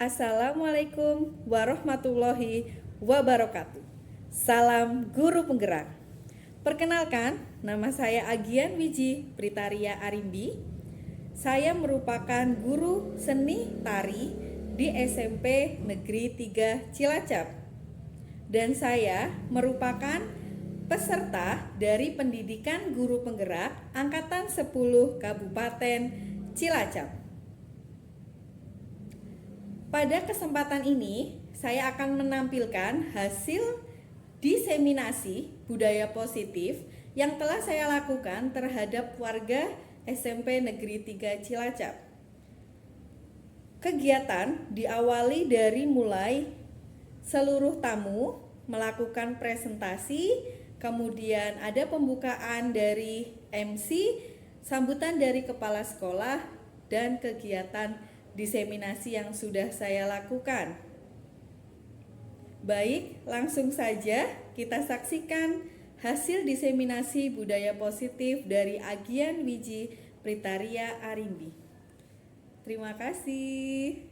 Assalamualaikum warahmatullahi wabarakatuh. Salam guru penggerak. Perkenalkan, nama saya Agian Wiji Pritaria Arimbi. Saya merupakan guru seni tari di SMP Negeri 3 Cilacap. Dan saya merupakan peserta dari pendidikan guru penggerak Angkatan 10 Kabupaten Cilacap. Pada kesempatan ini, saya akan menampilkan hasil diseminasi budaya positif yang telah saya lakukan terhadap warga SMP Negeri 3 Cilacap. Kegiatan diawali dari mulai seluruh tamu melakukan presentasi, kemudian ada pembukaan dari MC, sambutan dari kepala sekolah, dan kegiatan diseminasi yang sudah saya lakukan. Baik, langsung saja kita saksikan hasil diseminasi budaya positif dari Agian Wiji Pritaria Arimbi. Terima kasih.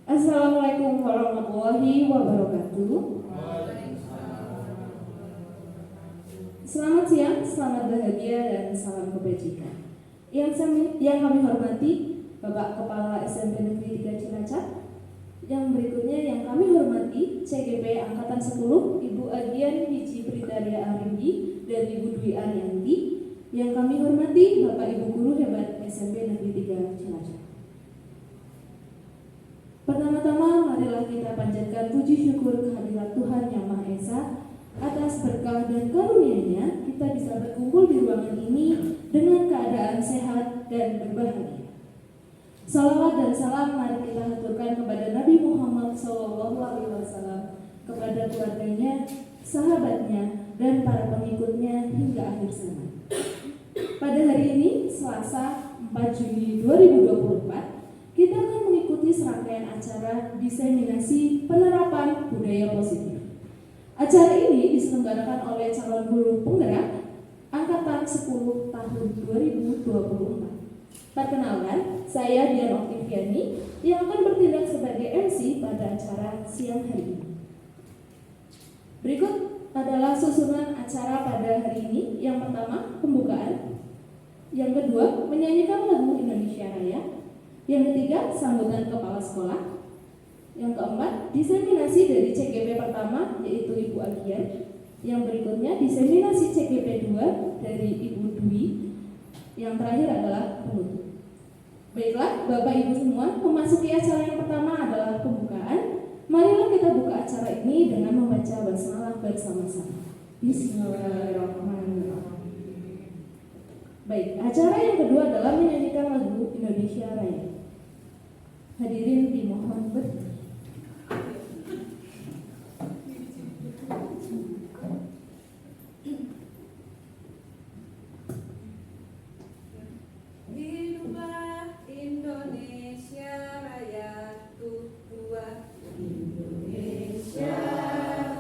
Assalamualaikum warahmatullahi wabarakatuh. Selamat siang, selamat bahagia, dan salam kebajikan. Yang kami hormati Bapak Kepala SMP Negeri 3 Cilacap. Yang berikutnya yang kami hormati CGP Angkatan 10 Ibu Agian Wiji Pritaria Arimbi dan Ibu Dwi Arianti. Yang kami hormati Bapak Ibu Guru Hebat SMP Negeri 3 Cilacap. Pertama-tama, marilah kita panjatkan puji syukur kehadirat Tuhan Yang Maha Esa atas berkah dan karunia-Nya kita bisa berkumpul di ruangan ini dengan keadaan sehat dan berbahagia. Salawat dan salam mari kita haturkan kepada Nabi Muhammad SAW, kepada keluarganya, sahabatnya, dan para pengikutnya hingga akhir zaman. Pada hari ini, Selasa 4 Juli 2024, kita akan mengikuti serangkaian acara diseminasi penerapan budaya positif. Acara ini diselenggarakan oleh calon guru penggerak Angkatan 10 tahun 2024. Perkenalkan, saya Dian Oktiviani yang akan bertindak sebagai MC pada acara siang hari ini. Berikut adalah susunan acara pada hari ini. Yang pertama, pembukaan. Yang kedua, menyanyikan lagu Indonesia Raya. Yang ketiga, sambutan kepala sekolah. Yang keempat, diseminasi dari CGP pertama, yaitu Ibu Agian. Yang berikutnya, diseminasi CGP 2 dari Ibu Dwi. Yang terakhir adalah penutup. Baiklah, Bapak Ibu semua, memasuki acara yang pertama adalah pembukaan. Marilah kita buka acara ini dengan membaca basmalah bersama-sama. Bismillahirrahmanirrahim. Baik, acara yang kedua adalah menyanyikan lagu Indonesia Raya. Hadirin dimohon berdiri. Hiduplah Indonesia Raya, Tuhan. Indonesia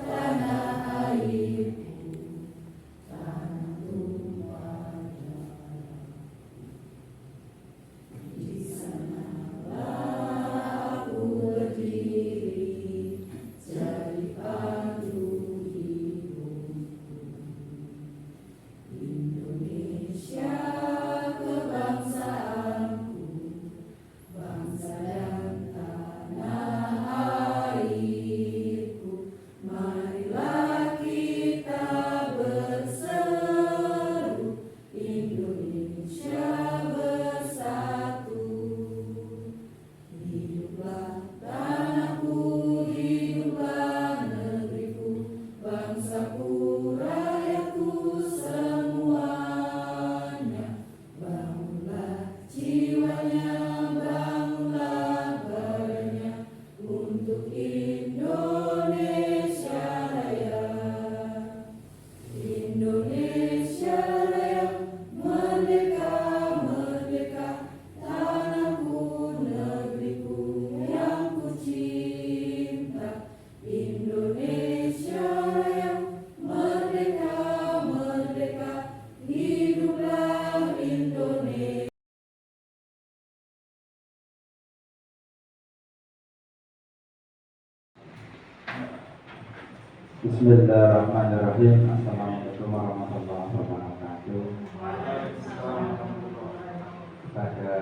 tanah air Bismillahirrahmanirrahim. Assalamualaikum warahmatullahi wabarakatuh. Pada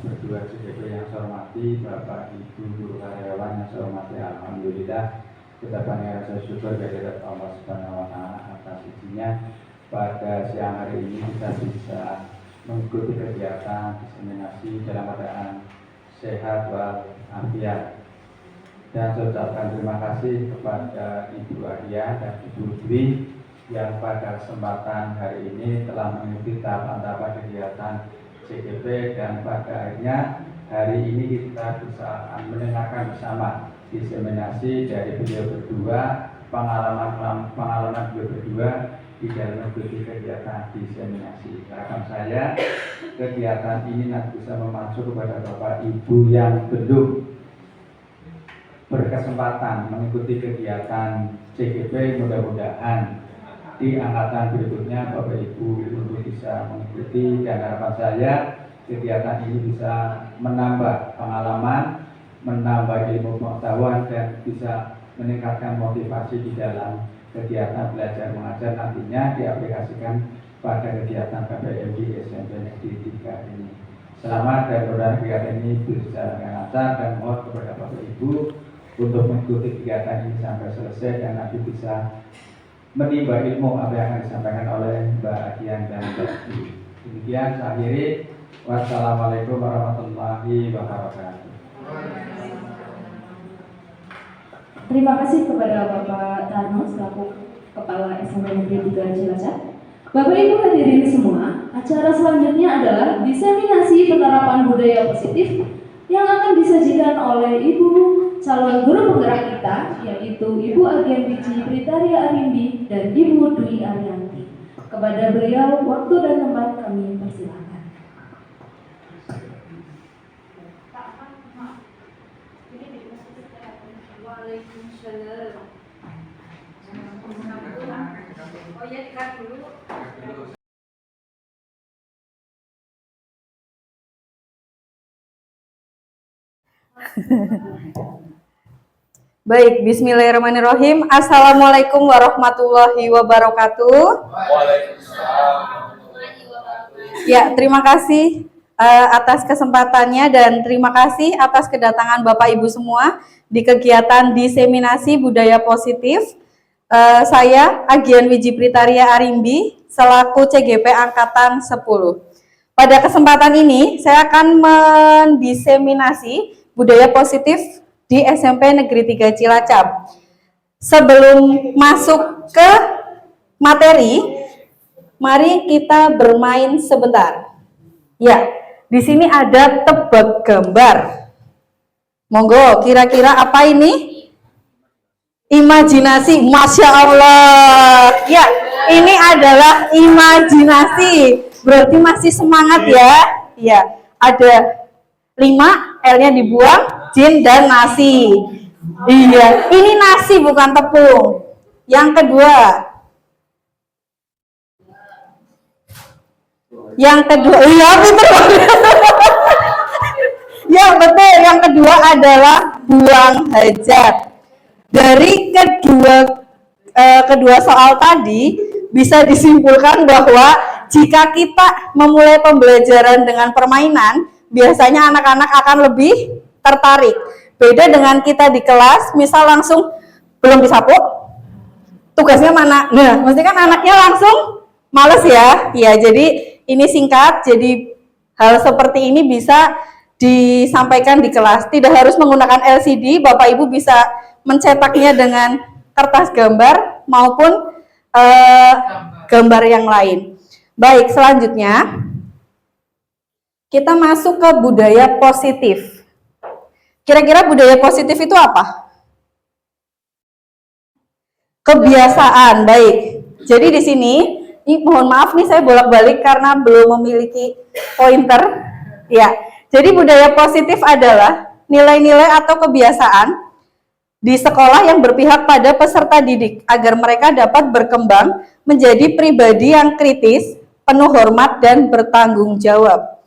berdua CGP yang saya hormati, Bapak Ibu guru karyawan yang saya hormati, alhamdulillah kita panggil rasa syukur kehadirat Allah Subhanahu wa taala atas izinnya pada siang hari ini kita bisa mengikuti kegiatan diseminasi dalam keadaan sehat walafiat. Dan saya ucapkan terima kasih kepada Ibu Adia dan Ibu Dwi yang pada kesempatan hari ini telah mengikuti tahapan-tahapan kegiatan CGP, dan pada akhirnya hari ini kita bisa mendengarkan bersama diseminasi dari beliau berdua, pengalaman beliau berdua di dalam mengikuti kegiatan diseminasi. Harapan saya kegiatan ini nanti bisa memacu kepada Bapak Ibu yang belum berkesempatan mengikuti kegiatan CGP, mudah-mudahan di angkatan berikutnya Bapak Ibu untuk bisa mengikuti, dan harapan saya kegiatan ini bisa menambah pengalaman, menambah ilmu pengetahuan, dan bisa meningkatkan motivasi di dalam kegiatan belajar mengajar nantinya diaplikasikan pada kegiatan KPM di SMP Negeri 3 ini. Selamat, dan mudah-mudahan kegiatan ini berjalan dengan lancar, dan mohon kepada Bapak Ibu untuk mengikuti kegiatan ini sampai selesai dan nanti bisa menimba ilmu apa yang akan disampaikan oleh Mbak Adian dan Mbak Dwi. Demikian saya akhiri. Wassalamualaikum warahmatullahi wabarakatuh. Terima kasih kepada Bapak Tarno selaku Kepala SMP Negeri 3 Cilacap. Bapak Ibu hadirin semua, acara selanjutnya adalah diseminasi penerapan budaya positif yang akan disajikan oleh Ibu calon guru penggerak kita, yaitu Ibu Agen Biji Britaria Arimbi dan Ibu Dwi Arianti. Kepada beliau, waktu dan tempat kami persilakan. Waalaikumsalam. Oh ya, dikat dulu. Baik, bismillahirrahmanirrahim. Assalamualaikum warahmatullahi wabarakatuh. Ya, terima kasih atas kesempatannya, dan terima kasih atas kedatangan Bapak Ibu semua di kegiatan diseminasi budaya positif. Saya Agian Wiji Pritaria Arimbi selaku CGP Angkatan 10. Pada kesempatan ini saya akan mendiseminasi budaya positif di SMP Negeri 3 Cilacap. Sebelum masuk ke materi, mari kita bermain sebentar. Ya, di sini ada tebak gambar. Monggo, kira-kira apa ini? Imajinasi. Masya Allah. Ya, ini adalah imajinasi. Berarti masih semangat ya. Ya, ada 5, L-nya dibuang, jin dan nasi. Iya, ini nasi bukan tepung. Yang kedua. Iya betul. Ya betul, yang kedua adalah buang hajat. Dari kedua soal tadi bisa disimpulkan bahwa jika kita memulai pembelajaran dengan permainan, biasanya anak-anak akan lebih tertarik. Beda dengan kita di kelas, misal langsung belum disapu, tugasnya mana? Nah, mesti kan anaknya langsung males ya. Ya, jadi ini singkat, jadi hal seperti ini bisa disampaikan di kelas. Tidak harus menggunakan LCD, Bapak Ibu bisa mencetaknya dengan kertas gambar maupun gambar yang lain. Baik, selanjutnya kita masuk ke budaya positif. Kira-kira budaya positif itu apa? Kebiasaan, baik. Jadi di sini, mohon maaf nih saya bolak-balik karena belum memiliki pointer. Ya, jadi budaya positif adalah nilai-nilai atau kebiasaan di sekolah yang berpihak pada peserta didik agar mereka dapat berkembang menjadi pribadi yang kritis, penuh hormat, dan bertanggung jawab.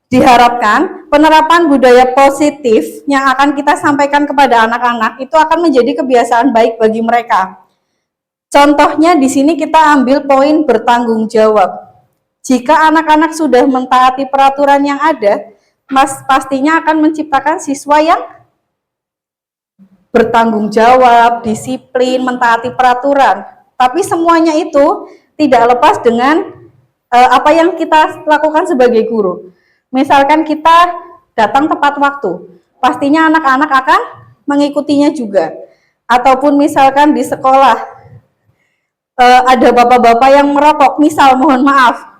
Diharapkan penerapan budaya positif yang akan kita sampaikan kepada anak-anak itu akan menjadi kebiasaan baik bagi mereka. Contohnya di sini kita ambil poin bertanggung jawab. Jika anak-anak sudah mentaati peraturan yang ada, pastinya akan menciptakan siswa yang bertanggung jawab, disiplin, mentaati peraturan. Tapi semuanya itu tidak lepas dengan apa yang kita lakukan sebagai guru. Misalkan kita datang tepat waktu, pastinya anak-anak akan mengikutinya juga. Ataupun misalkan di sekolah ada bapak-bapak yang merokok, misal mohon maaf,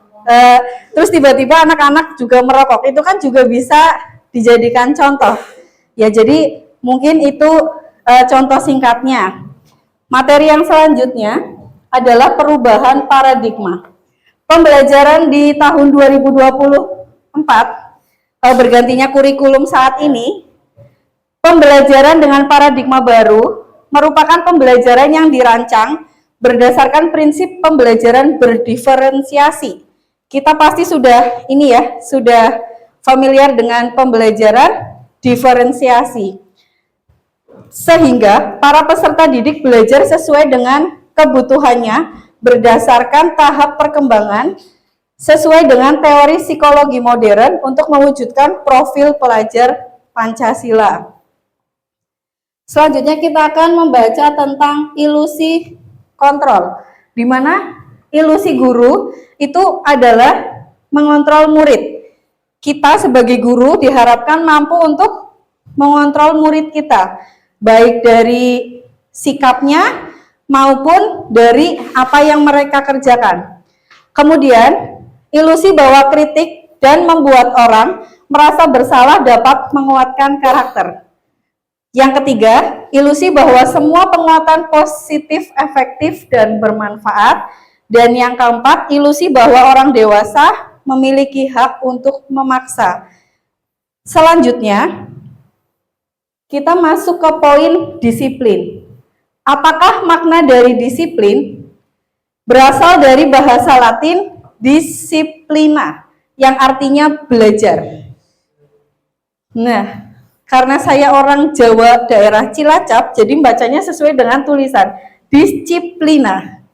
terus tiba-tiba anak-anak juga merokok, itu kan juga bisa dijadikan contoh. Ya, jadi mungkin itu contoh singkatnya. Materi yang selanjutnya adalah perubahan paradigma. Pembelajaran di tahun 2024 bergantinya kurikulum saat ini, pembelajaran dengan paradigma baru merupakan pembelajaran yang dirancang berdasarkan prinsip pembelajaran berdiferensiasi. Kita pasti sudah sudah familiar dengan pembelajaran diferensiasi. Sehingga para peserta didik belajar sesuai dengan kebutuhannya berdasarkan tahap perkembangan sesuai dengan teori psikologi modern untuk mewujudkan profil pelajar Pancasila. Selanjutnya kita akan membaca tentang ilusi kontrol, di mana ilusi guru itu adalah mengontrol murid. Kita sebagai guru diharapkan mampu untuk mengontrol murid kita, baik dari sikapnya maupun dari apa yang mereka kerjakan. Kemudian, ilusi bahwa kritik dan membuat orang merasa bersalah dapat menguatkan karakter. Yang ketiga, ilusi bahwa semua penguatan positif, efektif, dan bermanfaat. Dan yang keempat, ilusi bahwa orang dewasa memiliki hak untuk memaksa. Selanjutnya, kita masuk ke poin disiplin. Apakah makna dari disiplin? Berasal dari bahasa Latin disciplina, yang artinya belajar. Nah, karena saya orang Jawa daerah Cilacap, jadi bacanya sesuai dengan tulisan disiplina,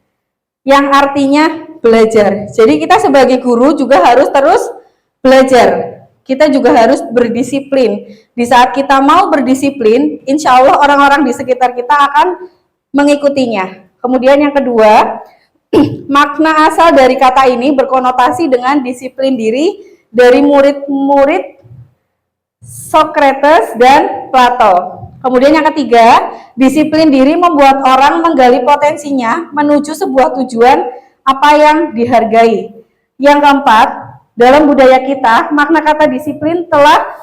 yang artinya belajar. Jadi kita sebagai guru juga harus terus belajar. Kita juga harus berdisiplin. Di saat kita mau berdisiplin, insya Allah orang-orang di sekitar kita akan mengikutinya. Kemudian yang kedua, makna asal dari kata ini berkonotasi dengan disiplin diri dari murid-murid Socrates dan Plato. Kemudian yang ketiga, disiplin diri membuat orang menggali potensinya menuju sebuah tujuan apa yang dihargai. Yang keempat, dalam budaya kita, makna kata disiplin telah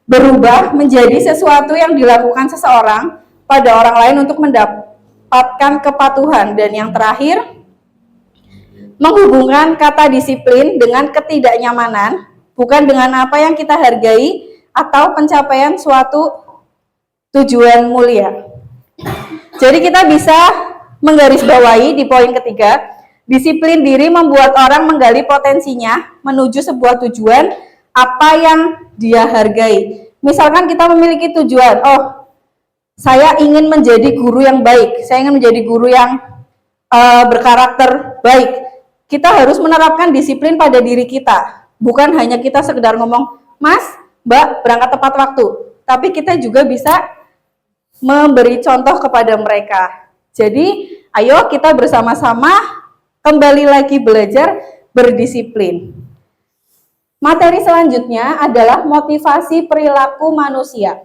berubah menjadi sesuatu yang dilakukan seseorang pada orang lain untuk mendapatkan kepatuhan. Dan yang terakhir, menghubungkan kata disiplin dengan ketidaknyamanan, bukan dengan apa yang kita hargai atau pencapaian suatu tujuan mulia. Jadi kita bisa menggarisbawahi di poin ketiga, disiplin diri membuat orang menggali potensinya menuju sebuah tujuan apa yang dia hargai. Misalkan kita memiliki tujuan, saya ingin menjadi guru yang baik, saya ingin menjadi guru yang berkarakter baik. Kita harus menerapkan disiplin pada diri kita. Bukan hanya kita sekedar ngomong, Mas, Mbak, berangkat tepat waktu. Tapi kita juga bisa memberi contoh kepada mereka. Jadi, ayo kita bersama-sama kembali lagi belajar berdisiplin. Materi selanjutnya adalah motivasi perilaku manusia.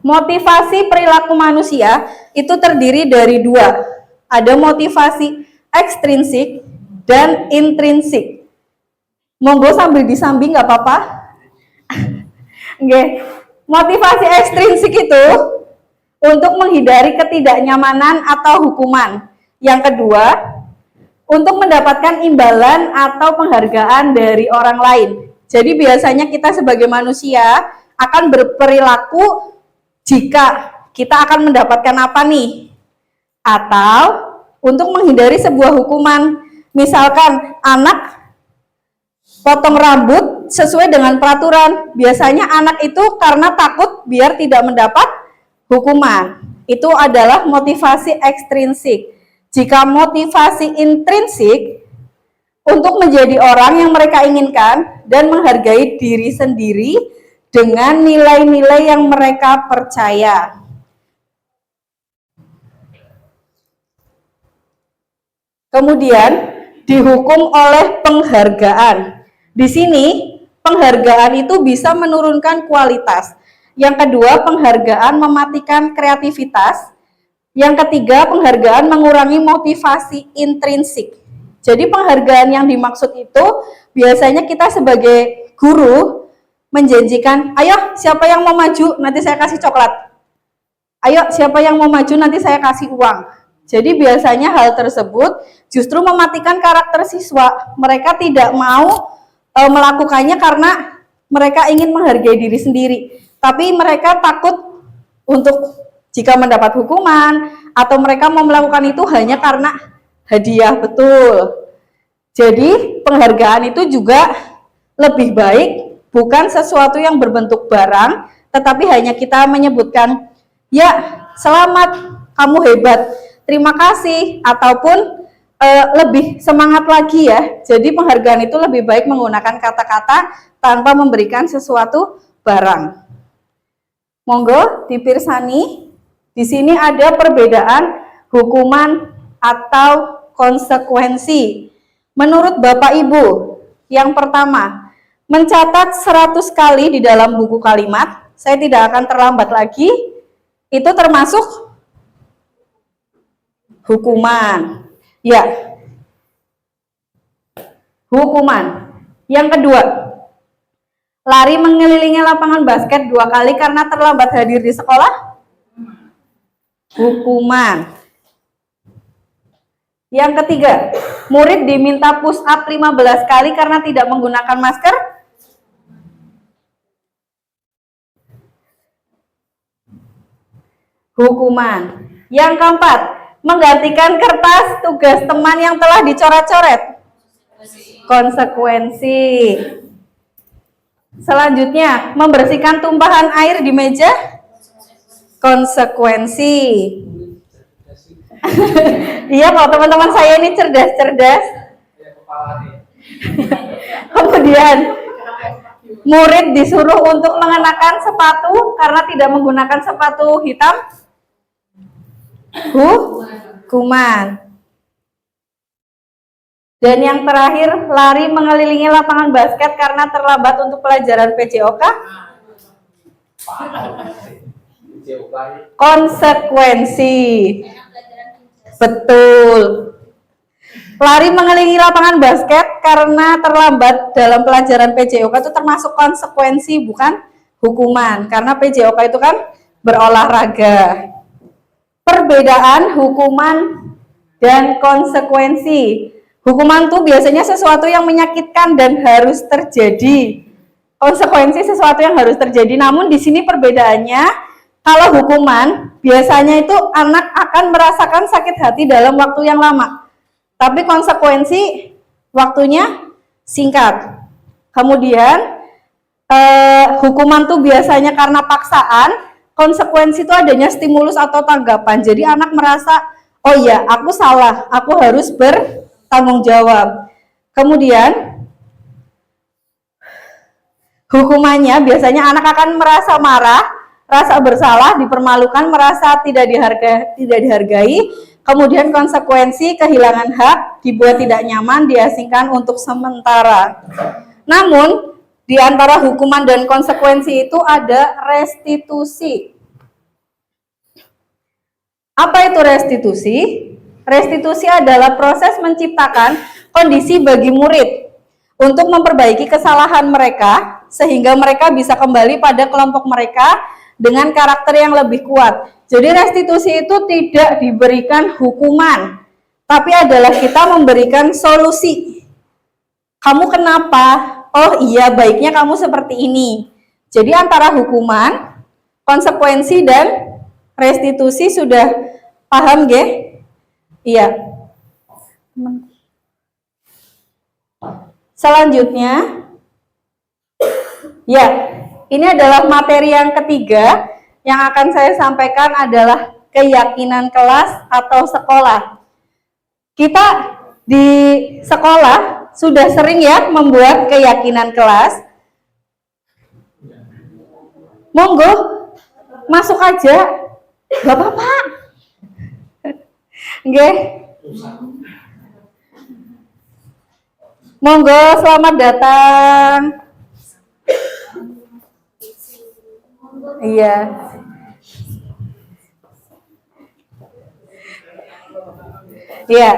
Motivasi perilaku manusia itu terdiri dari dua. Ada motivasi ekstrinsik dan intrinsik. Monggo sambil disambi nggak apa-apa. Oke. Motivasi ekstrinsik itu untuk menghindari ketidaknyamanan atau hukuman. Yang kedua, untuk mendapatkan imbalan atau penghargaan dari orang lain. Jadi biasanya kita sebagai manusia akan berperilaku jika kita akan mendapatkan apa nih? Atau untuk menghindari sebuah hukuman. Misalkan anak potong rambut sesuai dengan peraturan. Biasanya anak itu karena takut biar tidak mendapat hukuman. itu adalah motivasi ekstrinsik. Jika motivasi intrinsik untuk menjadi orang yang mereka inginkan dan menghargai diri sendiri dengan nilai-nilai yang mereka percaya. Kemudian dihukum oleh penghargaan. Di sini penghargaan itu bisa menurunkan kualitas. Yang kedua, penghargaan mematikan kreativitas. Yang ketiga, penghargaan mengurangi motivasi intrinsik. Jadi penghargaan yang dimaksud itu biasanya kita sebagai guru menjanjikan, ayo siapa yang mau maju nanti saya kasih coklat. Ayo siapa yang mau maju nanti saya kasih uang. Jadi biasanya hal tersebut justru mematikan karakter siswa. Mereka tidak mau melakukannya karena mereka ingin menghargai diri sendiri. Tapi mereka takut untuk jika mendapat hukuman atau mereka mau melakukan itu hanya karena hadiah, betul. Jadi penghargaan itu juga lebih baik bukan sesuatu yang berbentuk barang, tetapi hanya kita menyebutkan, ya selamat, kamu hebat, terima kasih, ataupun lebih semangat lagi ya. Jadi penghargaan itu lebih baik menggunakan kata-kata tanpa memberikan sesuatu barang. Monggo dipirsani. Di sini ada perbedaan hukuman atau konsekuensi. Menurut Bapak Ibu, yang pertama, mencatat 100 kali di dalam buku kalimat, saya tidak akan terlambat lagi, itu termasuk hukuman. Ya, hukuman. Yang kedua, lari mengelilingi lapangan basket 2 kali karena terlambat hadir di sekolah, hukuman. Yang ketiga, murid diminta push up 15 kali karena tidak menggunakan masker, hukuman. Yang keempat, menggantikan kertas tugas teman yang telah dicoret-coret, konsekuensi. Selanjutnya, membersihkan tumpahan air di meja, konsekuensi. Iya, kalau teman-teman saya ini cerdas-cerdas. Kemudian murid disuruh untuk mengenakan sepatu karena tidak menggunakan sepatu hitam, hukuman. Dan yang terakhir, lari mengelilingi lapangan basket karena terlambat untuk pelajaran PJOK, konsekuensi. Betul. Lari mengelilingi lapangan basket karena terlambat dalam pelajaran PJOK itu termasuk konsekuensi, bukan hukuman. Karena PJOK itu kan berolahraga. Perbedaan hukuman dan konsekuensi. Hukuman itu biasanya sesuatu yang menyakitkan dan harus terjadi. Konsekuensi sesuatu yang harus terjadi. Namun di sini perbedaannya, kalau hukuman biasanya itu anak akan merasakan sakit hati dalam waktu yang lama. Tapi konsekuensi waktunya singkat. Kemudian hukuman tuh biasanya karena paksaan, konsekuensi itu adanya stimulus atau tanggapan. Jadi anak merasa, oh iya aku salah, aku harus bertanggung jawab. Kemudian hukumannya biasanya anak akan merasa marah, rasa bersalah, dipermalukan, merasa tidak dihargai. Kemudian konsekuensi kehilangan hak, dibuat tidak nyaman, diasingkan untuk sementara. Namun, di antara hukuman dan konsekuensi itu ada restitusi. Apa itu restitusi? Restitusi adalah proses menciptakan kondisi bagi murid untuk memperbaiki kesalahan mereka sehingga mereka bisa kembali pada kelompok mereka dengan karakter yang lebih kuat. Jadi restitusi itu tidak diberikan hukuman, tapi adalah kita memberikan solusi. Kamu kenapa? Oh iya, baiknya kamu seperti ini. Jadi antara hukuman, konsekuensi, dan restitusi sudah paham, ge? Iya. Selanjutnya, ya, ini adalah materi yang ketiga. Yang akan saya sampaikan adalah keyakinan kelas atau sekolah. Kita di sekolah sudah sering ya membuat keyakinan kelas. Monggo, masuk aja, gak apa-apa. Nggih. Monggo, selamat datang. Iya. Iya.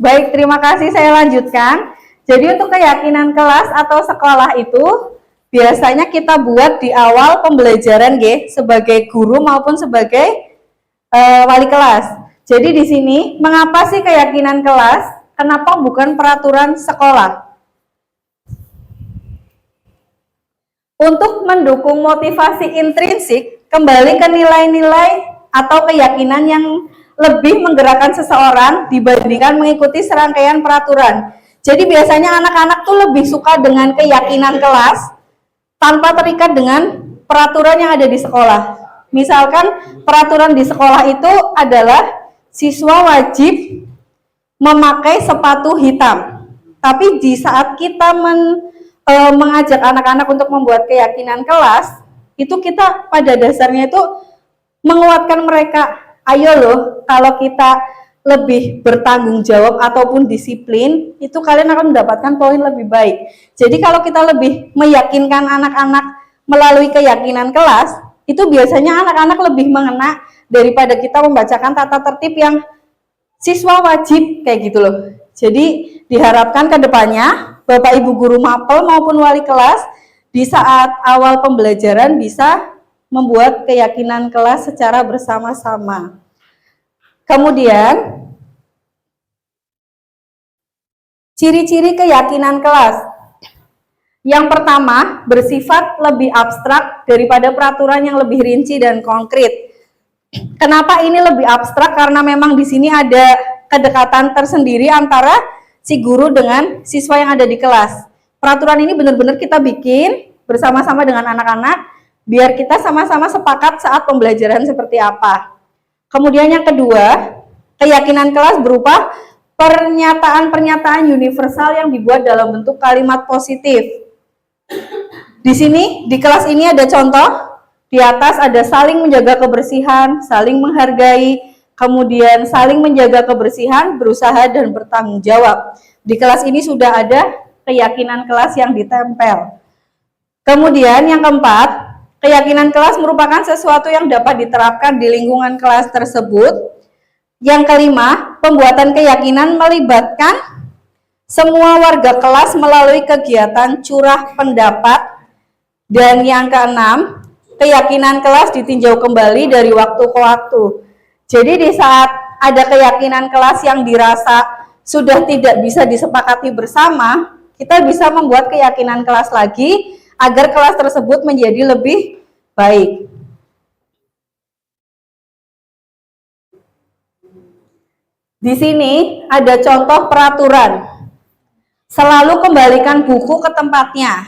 Baik, terima kasih. Saya lanjutkan. Jadi untuk keyakinan kelas atau sekolah itu biasanya kita buat di awal pembelajaran nggih, sebagai guru maupun sebagai wali kelas. Jadi di sini mengapa sih keyakinan kelas? Kenapa bukan peraturan sekolah? Untuk mendukung motivasi intrinsik, kembali ke nilai-nilai atau keyakinan yang lebih menggerakkan seseorang dibandingkan mengikuti serangkaian peraturan. Jadi biasanya anak-anak tuh lebih suka dengan keyakinan kelas tanpa terikat dengan peraturan yang ada di sekolah. Misalkan peraturan di sekolah itu adalah siswa wajib memakai sepatu hitam. Tapi di saat kita mengajak anak-anak untuk membuat keyakinan kelas, itu kita pada dasarnya itu menguatkan mereka. Ayo loh, kalau kita lebih bertanggung jawab ataupun disiplin, itu kalian akan mendapatkan poin lebih baik. Jadi kalau kita lebih meyakinkan anak-anak melalui keyakinan kelas, itu biasanya anak-anak lebih mengena daripada kita membacakan tata tertib yang siswa wajib kayak gitu loh. Jadi diharapkan ke depannya Bapak Ibu guru mapel maupun wali kelas di saat awal pembelajaran bisa membuat keyakinan kelas secara bersama-sama. Kemudian ciri-ciri keyakinan kelas. Yang pertama, bersifat lebih abstrak daripada peraturan yang lebih rinci dan konkret. Kenapa ini lebih abstrak? Karena memang di sini ada kedekatan tersendiri antara si guru dengan siswa yang ada di kelas. Peraturan ini benar-benar kita bikin bersama-sama dengan anak-anak biar kita sama-sama sepakat saat pembelajaran seperti apa. Kemudian yang kedua, keyakinan kelas berupa pernyataan-pernyataan universal yang dibuat dalam bentuk kalimat positif. Di sini, di kelas ini ada contoh. Di atas ada saling menjaga kebersihan, saling menghargai, kemudian saling menjaga kebersihan, berusaha dan bertanggung jawab. Di kelas ini sudah ada keyakinan kelas yang ditempel. Kemudian yang keempat, keyakinan kelas merupakan sesuatu yang dapat diterapkan di lingkungan kelas tersebut. Yang kelima, pembuatan keyakinan melibatkan semua warga kelas melalui kegiatan curah pendapat. Dan yang keenam, keyakinan kelas ditinjau kembali dari waktu ke waktu. Jadi di saat ada keyakinan kelas yang dirasa sudah tidak bisa disepakati bersama, kita bisa membuat keyakinan kelas lagi agar kelas tersebut menjadi lebih baik. Di sini ada contoh peraturan. Selalu kembalikan buku ke tempatnya.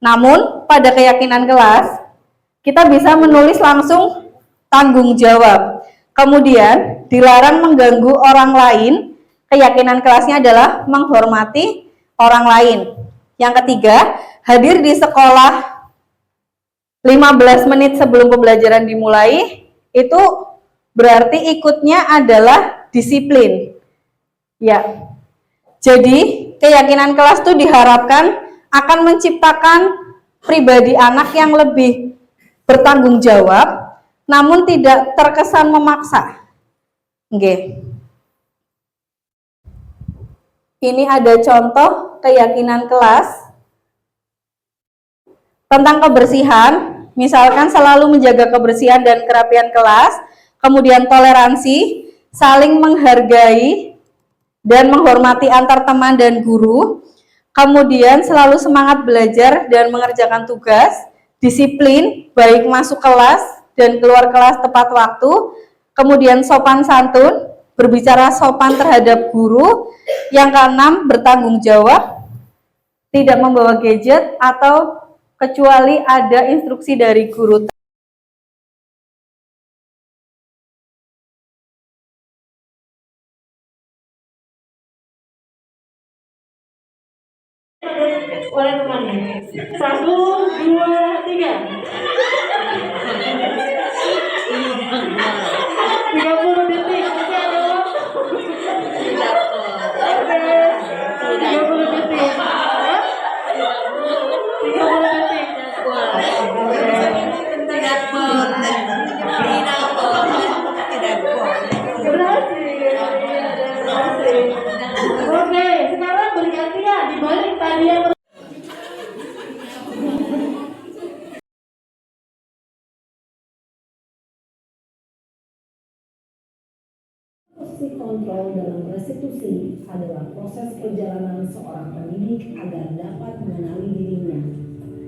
Namun pada keyakinan kelas, kita bisa menulis langsung tanggung jawab. Kemudian dilarang mengganggu orang lain. Keyakinan kelasnya adalah menghormati orang lain. Yang ketiga, hadir di sekolah 15 menit sebelum pembelajaran dimulai, itu berarti ikutnya adalah disiplin. Ya. Jadi, keyakinan kelas itu diharapkan akan menciptakan pribadi anak yang lebih bertanggung jawab, namun tidak terkesan memaksa. Oke. Ini ada contoh keyakinan kelas tentang kebersihan, misalkan selalu menjaga kebersihan dan kerapian kelas, kemudian toleransi, saling menghargai dan menghormati antar teman dan guru, kemudian selalu semangat belajar dan mengerjakan tugas, disiplin, baik masuk kelas dan keluar kelas tepat waktu, kemudian sopan santun, berbicara sopan terhadap guru, yang keenam bertanggung jawab, tidak membawa gadget atau kecuali ada instruksi dari guru. oleh temannya. 1, 2, 3. 30 detik. Oke, ayo. Oke. 30 detik. 30 detik. Berhasil. Oke, sekarang bergantian dibalik tadi yang Posisi kontrol dalam restitusi adalah proses perjalanan seorang pendidik agar dapat mengenali dirinya.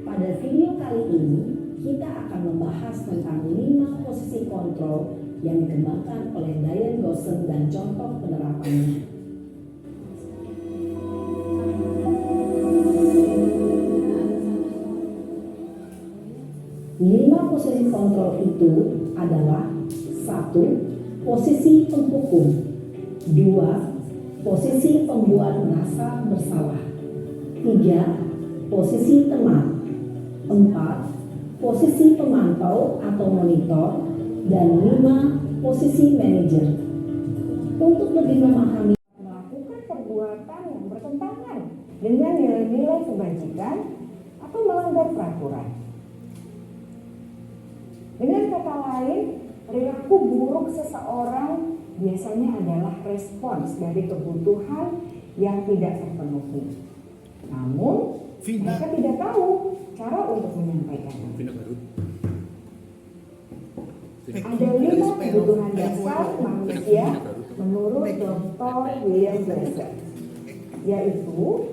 Pada video kali ini, kita akan membahas tentang 5 posisi kontrol yang dikembangkan oleh Diane Gosson dan contoh penerapannya. Lima posisi kontrol itu adalah: 1. Posisi penghukum. 2. Posisi pembuat merasa bersalah. 3. Posisi teman. 4. Posisi pemantau atau monitor. Dan 5. Posisi manajer. Untuk lebih memahami melakukan perbuatan yang bertentangan dengan nilai-nilai kebajikan atau melanggar peraturan. Dengan kata lain, perilaku buruk seseorang biasanya adalah respons dari kebutuhan yang tidak terpenuhi. Namun, mereka tidak tahu cara untuk menyampaikannya. Ada 5 kebutuhan dasar manusia menurut Dr. William Glasser, yaitu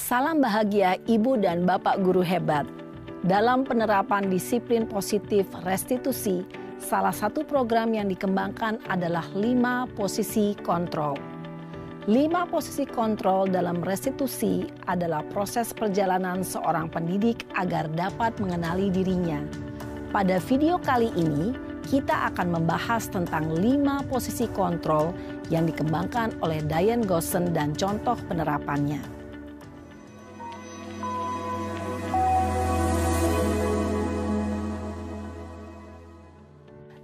Salam bahagia Ibu dan Bapak guru hebat. Dalam penerapan disiplin positif restitusi, salah satu program yang dikembangkan adalah 5 posisi kontrol. 5 posisi kontrol dalam restitusi adalah proses perjalanan seorang pendidik agar dapat mengenali dirinya. Pada video kali ini, kita akan membahas tentang 5 posisi kontrol yang dikembangkan oleh Diane Gosson dan contoh penerapannya.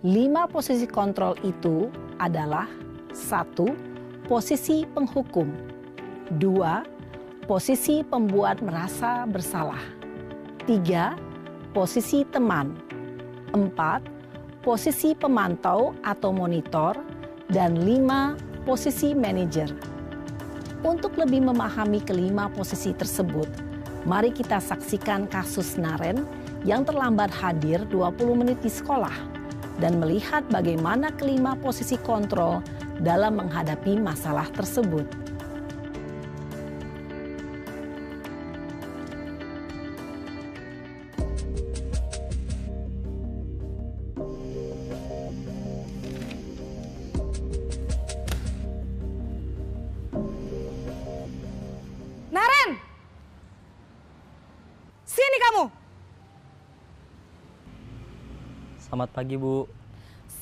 5 posisi kontrol itu adalah: 1. Posisi penghukum. 2. Posisi pembuat merasa bersalah. 3. Posisi teman. 4. Posisi pemantau atau monitor. Dan 5. Posisi manajer. Untuk lebih memahami kelima posisi tersebut, mari kita saksikan kasus Naren yang terlambat hadir 20 menit di sekolah dan melihat bagaimana kelima posisi kontrol dalam menghadapi masalah tersebut. Naren! Sini kamu! Selamat pagi, Bu.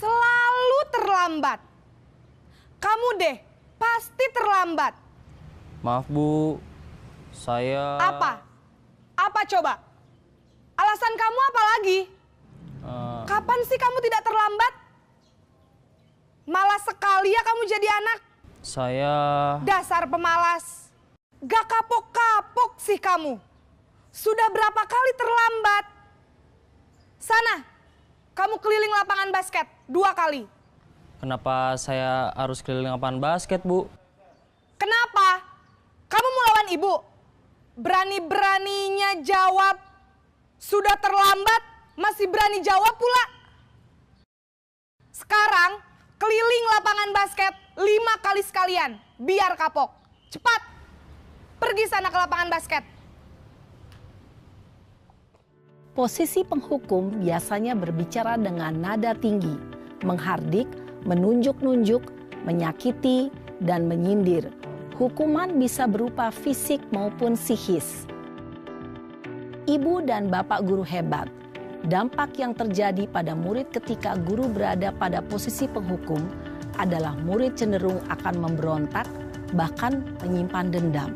Selalu terlambat. Kamu deh, pasti terlambat. Maaf, Bu. Saya... Apa? Apa coba? Alasan kamu apa lagi? Kapan sih kamu tidak terlambat? Malas sekali ya kamu jadi anak. Saya... Dasar pemalas. Gak kapok-kapok sih kamu. Sudah berapa kali terlambat? Sana, kamu keliling lapangan basket 2 kali. kenapa saya harus keliling lapangan basket, Bu? Kenapa? Kamu mau lawan ibu? Berani-beraninya jawab. Sudah terlambat, masih berani jawab pula. Sekarang, keliling lapangan basket 5 kali sekalian. Biar kapok. Cepat, pergi sana ke lapangan basket. Posisi penghukum biasanya berbicara dengan nada tinggi, menghardik, menunjuk-nunjuk, menyakiti, dan menyindir. Hukuman bisa berupa fisik maupun psikis. Ibu dan bapak guru hebat. Dampak yang terjadi pada murid ketika guru berada pada posisi penghukum adalah murid cenderung akan memberontak, bahkan menyimpan dendam.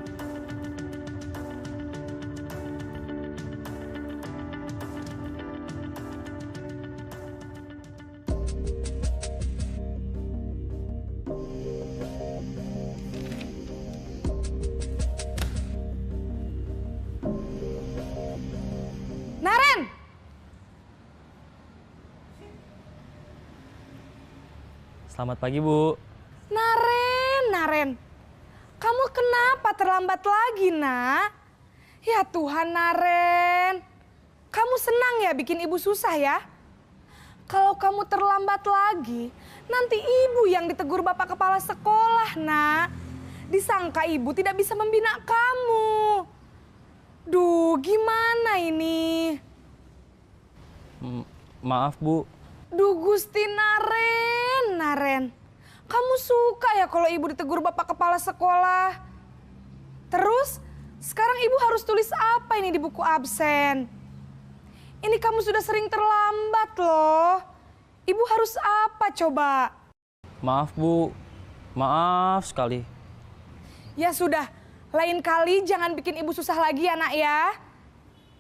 Naren! Selamat pagi, Bu. Naren. Kamu kenapa terlambat lagi, Nak? Ya Tuhan, Naren. Kamu senang ya bikin ibu susah ya? Kalau kamu terlambat lagi, nanti ibu yang ditegur bapak kepala sekolah, Nak. Disangka ibu tidak bisa membina kamu. Duh, gimana ini? Maaf, Bu. Duh, Gusti Naren. Kamu suka ya kalau ibu ditegur bapak kepala sekolah? Terus, sekarang ibu harus tulis apa ini di buku absen? Ini kamu sudah sering terlambat loh. Ibu harus apa coba? Maaf, Bu. Maaf sekali. Ya sudah, lain kali jangan bikin ibu susah lagi ya, Nak ya.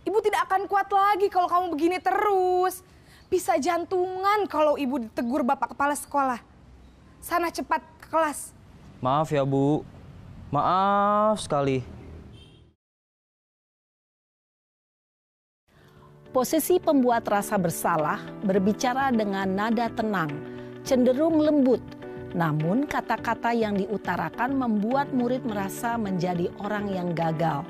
Ibu tidak akan kuat lagi kalau kamu begini terus. Bisa jantungan kalau ibu ditegur bapak kepala sekolah. Sana cepat ke kelas. Maaf ya, Bu. Maaf sekali. Posisi pembuat rasa bersalah berbicara dengan nada tenang, cenderung lembut. Namun kata-kata yang diutarakan membuat murid merasa menjadi orang yang gagal.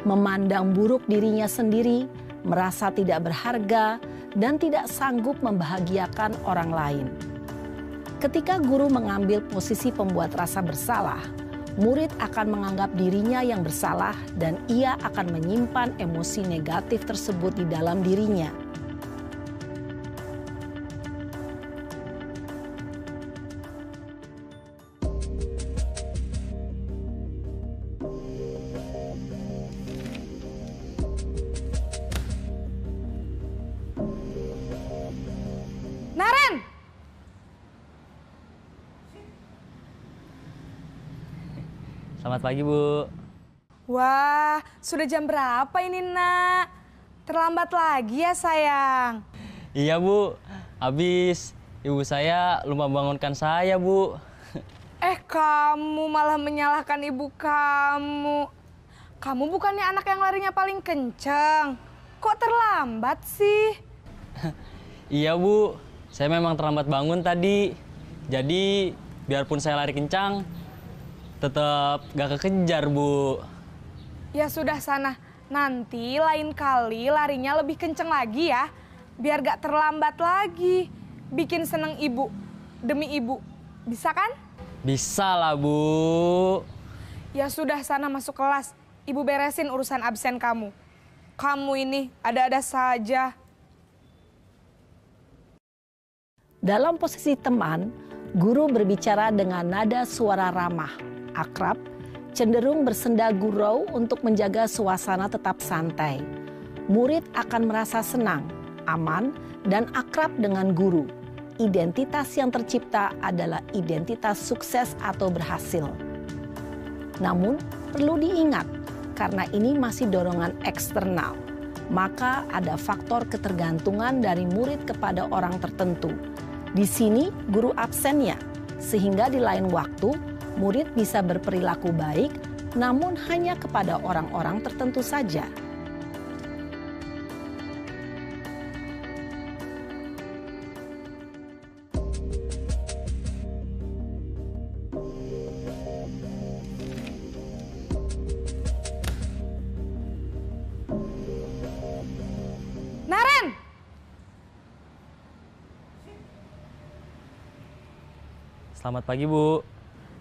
Memandang buruk dirinya sendiri, merasa tidak berharga, dan tidak sanggup membahagiakan orang lain. Ketika guru mengambil posisi pembuat rasa bersalah, murid akan menganggap dirinya yang bersalah dan ia akan menyimpan emosi negatif tersebut di dalam dirinya. Naren! Selamat pagi, Bu. Wah, sudah jam berapa ini, Nak? Terlambat lagi ya, sayang? Iya, Bu. Habis ibu saya lupa bangunkan saya, Bu. Kamu malah menyalahkan ibu kamu. Kamu bukannya anak yang larinya paling kenceng. Kok terlambat sih? Iya, Bu. Saya memang terlambat bangun tadi. Jadi, biarpun saya lari kencang, tetap gak kekejar, Bu. Ya sudah sana, nanti lain kali larinya lebih kenceng lagi ya. Biar gak terlambat lagi. Bikin seneng ibu, demi ibu. Bisa kan? Bisa lah, Bu. Ya sudah sana masuk kelas. Ibu beresin urusan absen kamu. Kamu ini ada-ada saja. Dalam posisi teman, guru berbicara dengan nada suara ramah, akrab, cenderung bersenda gurau untuk menjaga suasana tetap santai. Murid akan merasa senang, aman, dan akrab dengan guru. Identitas yang tercipta adalah identitas sukses atau berhasil. Namun, perlu diingat, karena ini masih dorongan eksternal, maka ada faktor ketergantungan dari murid kepada orang tertentu. Di sini guru absennya, sehingga di lain waktu murid bisa berperilaku baik, namun hanya kepada orang-orang tertentu saja. Selamat pagi, Bu.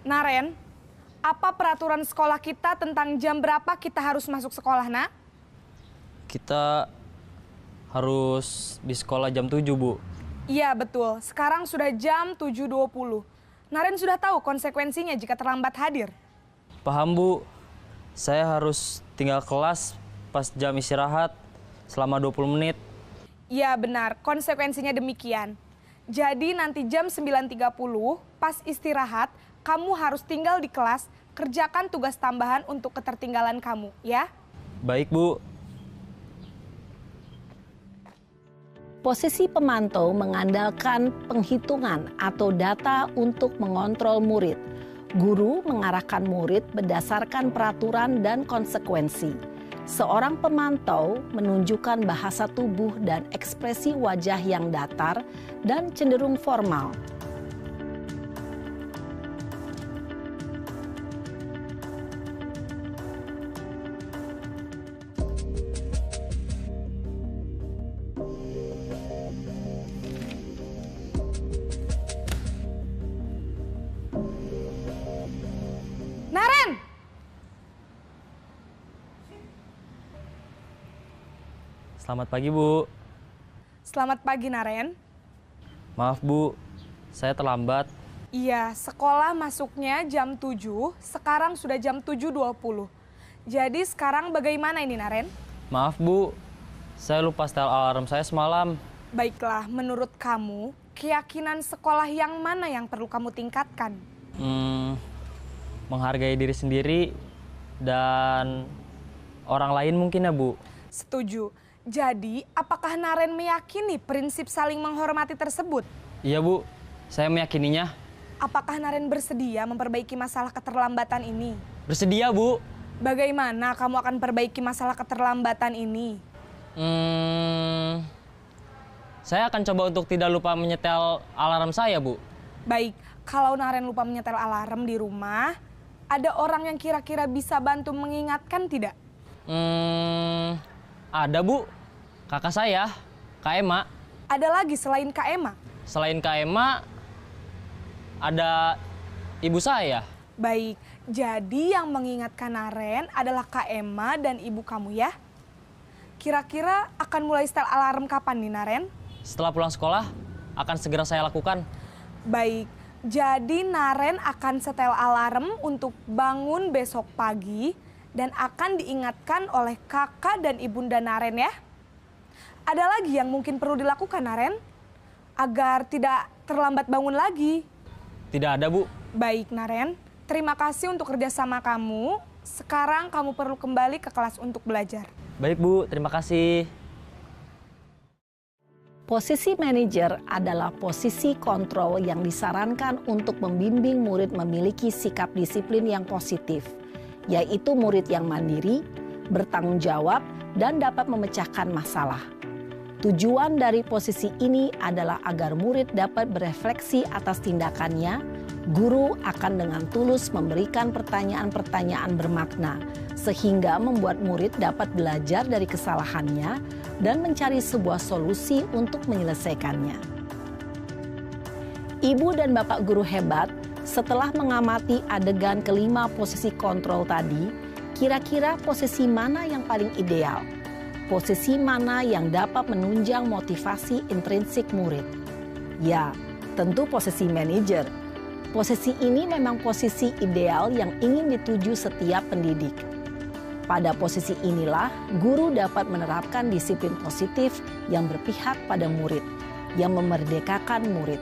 Naren, apa peraturan sekolah kita tentang jam berapa kita harus masuk sekolah, nak? Kita harus di sekolah jam 7, Bu. Iya, betul. Sekarang sudah jam 7.20. Naren sudah tahu konsekuensinya jika terlambat hadir. Paham, Bu. Saya harus tinggal kelas pas jam istirahat selama 20 menit. Iya, benar. Konsekuensinya demikian. Jadi nanti jam 9.30 pas istirahat, kamu harus tinggal di kelas, kerjakan tugas tambahan untuk ketertinggalan kamu, ya? Baik, Bu. Posisi pemantau mengandalkan penghitungan atau data untuk mengontrol murid. Guru mengarahkan murid berdasarkan peraturan dan konsekuensi. Seorang pemantau menunjukkan bahasa tubuh dan ekspresi wajah yang datar dan cenderung formal. Naren! Selamat pagi, Bu. Selamat pagi, Naren. Maaf, Bu. Saya terlambat. Iya, sekolah masuknya jam 7, sekarang sudah jam 7.20. Jadi sekarang bagaimana ini, Naren? Maaf, Bu. Saya lupa setel alarm saya semalam. Baiklah, menurut kamu, keyakinan sekolah yang mana yang perlu kamu tingkatkan? Menghargai diri sendiri dan orang lain mungkin ya, Bu. Setuju. Jadi, apakah Naren meyakini prinsip saling menghormati tersebut? Iya, Bu. Saya meyakininya. Apakah Naren bersedia memperbaiki masalah keterlambatan ini? Bersedia, Bu. Bagaimana kamu akan perbaiki masalah keterlambatan ini? Saya akan coba untuk tidak lupa menyetel alarm saya, Bu. Baik, kalau Naren lupa menyetel alarm di rumah, ada orang yang kira-kira bisa bantu mengingatkan tidak? Ada, Bu. Kakak saya, Kak Ema. Ada lagi selain Kak Ema? Selain Kak Ema, ada ibu saya. Baik, jadi yang mengingatkan Naren adalah Kak Ema dan ibu kamu ya? Kira-kira akan mulai setel alarm kapan nih, Naren? Setelah pulang sekolah, akan segera saya lakukan. Baik, jadi Naren akan setel alarm untuk bangun besok pagi dan akan diingatkan oleh kakak dan ibunda Naren ya. Ada lagi yang mungkin perlu dilakukan, Naren? Agar tidak terlambat bangun lagi. Tidak ada, Bu. Baik, Naren. Terima kasih untuk kerjasama kamu. Sekarang kamu perlu kembali ke kelas untuk belajar. Baik, Bu. Terima kasih. Posisi manajer adalah posisi kontrol yang disarankan untuk membimbing murid memiliki sikap disiplin yang positif, yaitu murid yang mandiri, bertanggung jawab, dan dapat memecahkan masalah. Tujuan dari posisi ini adalah agar murid dapat berefleksi atas tindakannya. Guru akan dengan tulus memberikan pertanyaan-pertanyaan bermakna, sehingga membuat murid dapat belajar dari kesalahannya dan mencari sebuah solusi untuk menyelesaikannya. Ibu dan Bapak guru hebat, setelah mengamati adegan kelima posisi kontrol tadi, kira-kira posisi mana yang paling ideal? Posisi mana yang dapat menunjang motivasi intrinsik murid? Ya, tentu posisi manajer. Posisi ini memang posisi ideal yang ingin dituju setiap pendidik. Pada posisi inilah, guru dapat menerapkan disiplin positif yang berpihak pada murid, yang memerdekakan murid.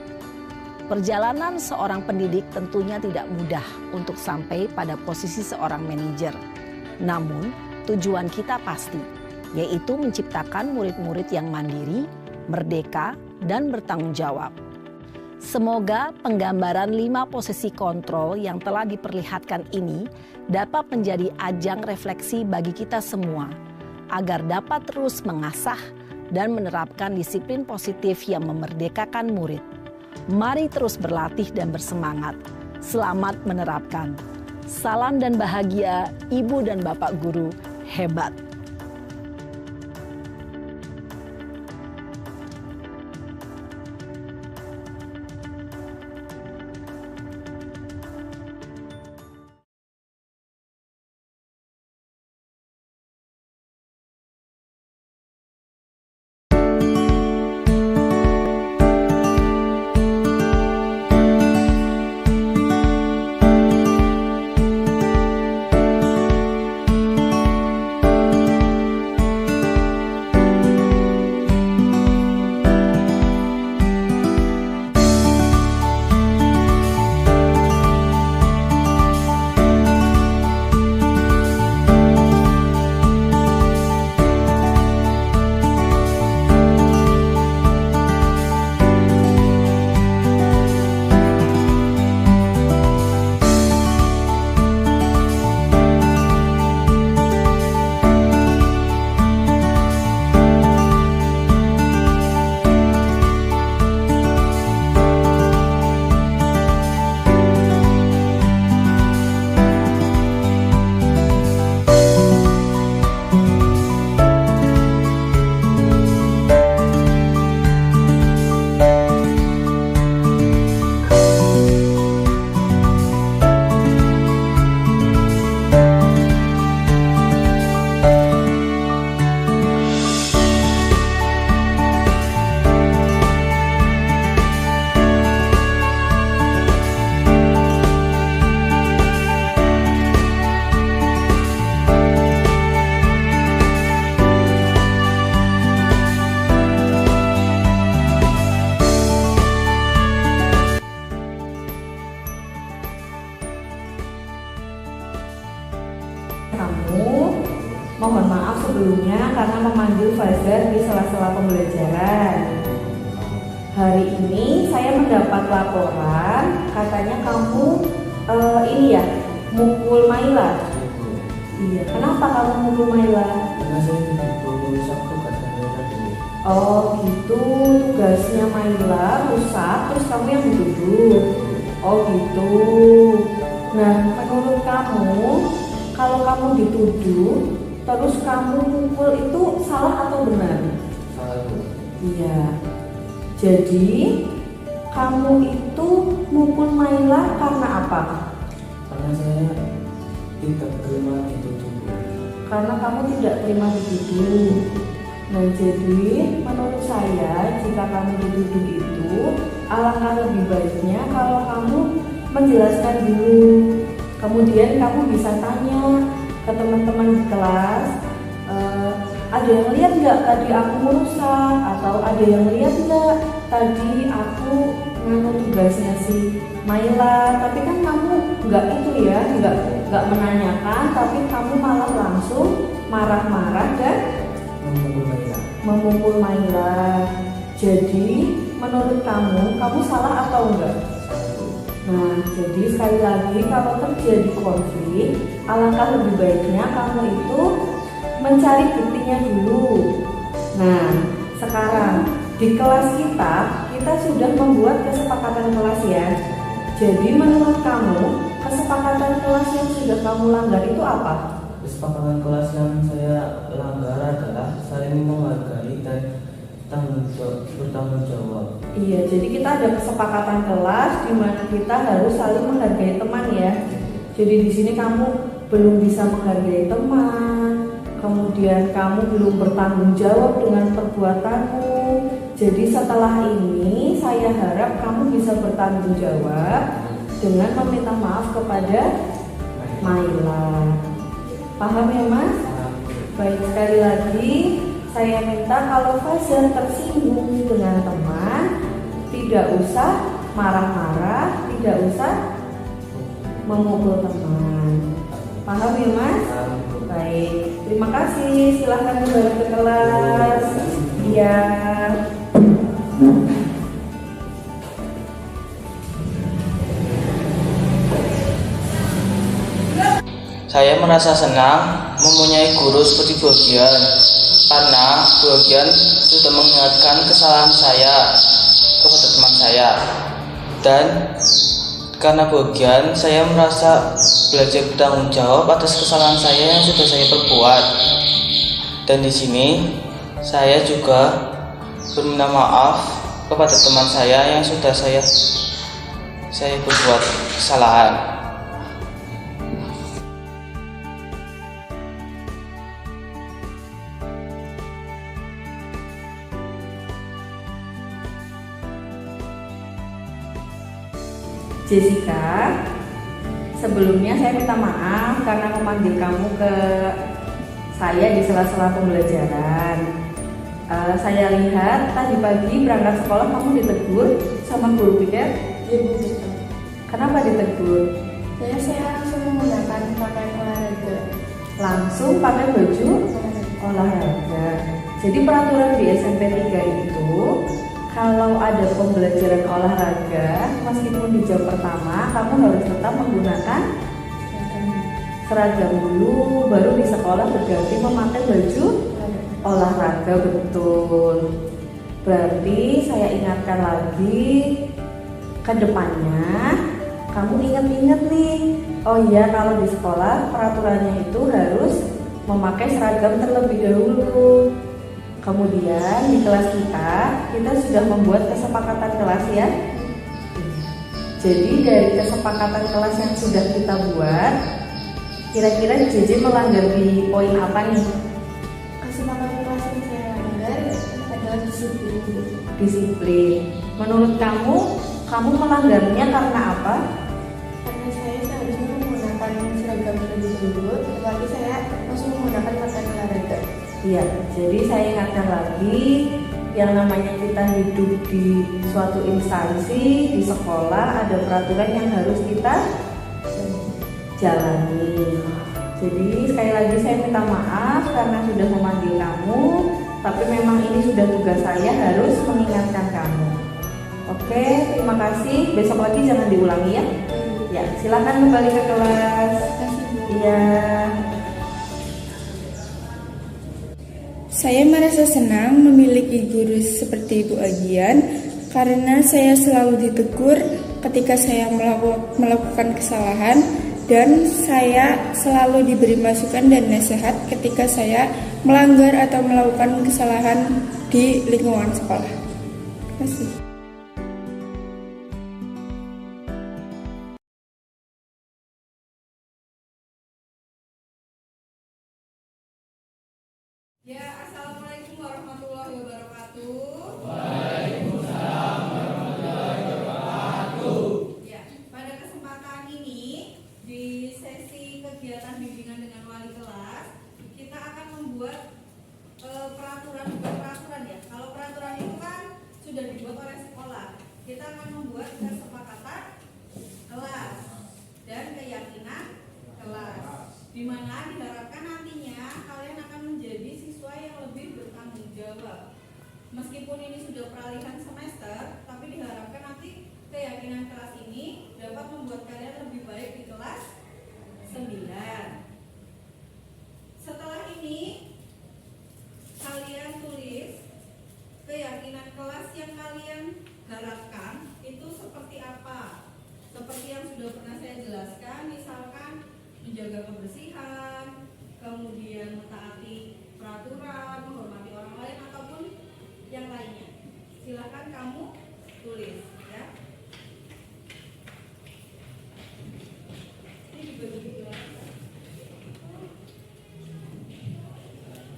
Perjalanan seorang pendidik tentunya tidak mudah untuk sampai pada posisi seorang manajer. Namun, tujuan kita pasti, yaitu menciptakan murid-murid yang mandiri, merdeka, dan bertanggung jawab. Semoga penggambaran 5 posisi kontrol yang telah diperlihatkan ini dapat menjadi ajang refleksi bagi kita semua, agar dapat terus mengasah dan menerapkan disiplin positif yang memerdekakan murid. Mari terus berlatih dan bersemangat. Selamat menerapkan. Salam dan bahagia, Ibu dan Bapak guru hebat. kamu. Mohon maaf sebelumnya karena memanggil Fajar di sela-sela pembelajaran. Hari ini saya mendapat laporan katanya kamu mukul Maila. Iya, kenapa kamu mukul Maila? Karena saya dipukul Sabtu katanya tadi. Oh gitu, tugasnya Maila rusak terus kamu yang dituduh. Oh gitu. Nah, menurut kamu kalau kamu dituduh terus kamu mukul itu salah atau benar? Salah. Iya. Jadi kamu itu mukul Maila karena apa? Karena saya tidak terima dituduh. Karena kamu tidak terima dituduh. Nah, jadi menurut saya jika kamu dituduh itu alangkah lebih baiknya kalau kamu menjelaskan dulu. Kemudian kamu bisa tanya ke teman-teman di kelas, ada yang lihat nggak tadi aku merusak, atau ada yang lihat nggak tadi aku nganu tugasnya si Maila. Tapi kan kamu nggak itu ya, nggak menanyakan, tapi kamu malah langsung marah-marah dan memukul Maila. Jadi menurut kamu salah atau enggak? Nah, jadi sekali lagi kalau terjadi konflik, alangkah lebih baiknya kamu itu mencari buktinya dulu. Nah, sekarang di kelas kita sudah membuat kesepakatan kelas ya. Jadi menurut kamu, kesepakatan kelas yang sudah kamu langgar itu apa? Kesepakatan kelas yang saya langgar adalah saling menghargai dan bertanggung jawab. Iya, jadi kita ada kesepakatan kelas di mana kita harus saling menghargai teman ya. Jadi di sini kamu belum bisa menghargai teman, kemudian kamu belum bertanggung jawab dengan perbuatanmu. Jadi setelah ini saya harap kamu bisa bertanggung jawab dengan meminta maaf kepada Maila. Paham ya Mas? Baik, sekali lagi saya minta kalau Fajar tersinggung dengan teman, tidak usah marah-marah, tidak usah memukul teman. Paham ya Mas? Baik, terima kasih. Silahkan kembali ke kelas. Iya. Saya merasa senang mempunyai guru seperti Bogian karena Bogian sudah mengingatkan kesalahan saya kepada teman saya, dan karena Bogian saya merasa belajar bertanggung jawab atas kesalahan saya yang sudah saya perbuat. Dan di sini saya juga berminta maaf kepada teman saya yang sudah saya berbuat kesalahan. Jessica, sebelumnya saya minta maaf karena memanggil kamu ke saya di sela-sela pembelajaran. Saya lihat tadi pagi berangkat sekolah kamu ditegur sama guru pikir. Ya Bu. Kenapa ditegur? Saya langsung menggunakan pakaian olahraga. Langsung pakai baju olahraga. Jadi peraturan di SMP 3 itu kalau ada pembelajaran olahraga, meskipun di jam pertama, kamu harus tetap menggunakan seragam dulu, baru di sekolah berganti memakai baju olahraga. Betul. Berarti saya ingatkan lagi ke depannya, kamu ingat-ingat nih. Oh iya, kalau di sekolah peraturannya itu harus memakai seragam terlebih dahulu. Kemudian di kelas kita sudah membuat kesepakatan kelas ya. Jadi dari kesepakatan kelas yang sudah kita buat, kira-kira JJ melanggar di poin apa nih? Kesepakatan kelas yang saya langgar adalah disiplin. Disiplin. Menurut kamu melanggarnya karena apa? Karena saya seharusnya menggunakan seragam terlebih dahulu, tetapi saya langsung menggunakan pakaian olahraga. Iya, jadi saya ingatkan lagi, yang namanya kita hidup di suatu instansi, di sekolah ada peraturan yang harus kita jalani. Jadi sekali lagi saya minta maaf karena sudah memanggil kamu, tapi memang ini sudah tugas saya harus mengingatkan kamu. Oke, terima kasih. Besok lagi jangan diulangi ya. Ya, silakan kembali ke kelas. Iya. Saya merasa senang memiliki guru seperti Ibu Agian karena saya selalu ditegur ketika saya melakukan kesalahan dan saya selalu diberi masukan dan nasihat ketika saya melanggar atau melakukan kesalahan di lingkungan sekolah. Terima kasih. Ya, Assalamualaikum warahmatullahi wabarakatuh. Waalaikumsalam warahmatullahi wabarakatuh. Ya, pada kesempatan ini di sesi kegiatan bimbingan dengan wali kelas, kita akan membuat peraturan, bukan peraturan ya. Kalau peraturan itu kan sudah dibuat oleh sekolah. Kita akan membuat kesepakatan kelas dan keyakinan kelas, di mana diharapkan nantinya kalian akan menjadi siswa yang lebih bertanggung jawab. Meskipun ini sudah peralihan semester, tapi diharapkan nanti keyakinan kelas ini dapat membuat kalian lebih baik di kelas 9. Setelah ini kalian tulis keyakinan kelas yang kalian harapkan itu seperti apa. Seperti yang sudah pernah saya jelaskan, misalkan menjaga kebersihan, kemudian mentaati peraturan, menghormati orang lain ataupun yang lainnya. Silakan kamu tulis ya. Ini dibagi di belakang.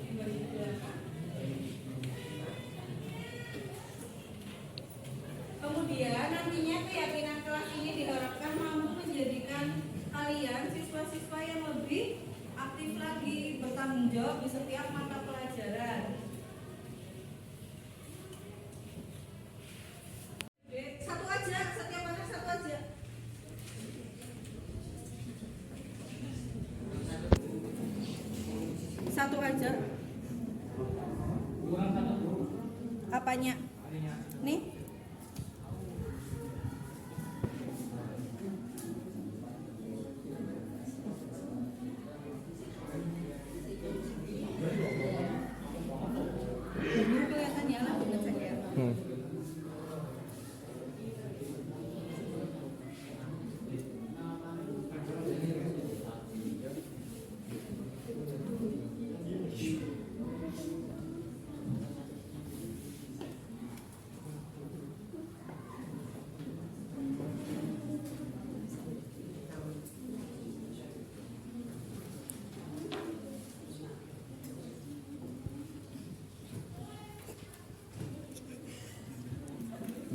Dibagi di belakang. Kemudian nantinya keyakinan kelas ini diharapkan mampu menjadikan kalian siswa-siswa yang lebih aktif lagi, bertanggung jawab di setiap mata pelajaran. Satu aja, setiap anak satu aja. Satu aja. Apanya? Nih.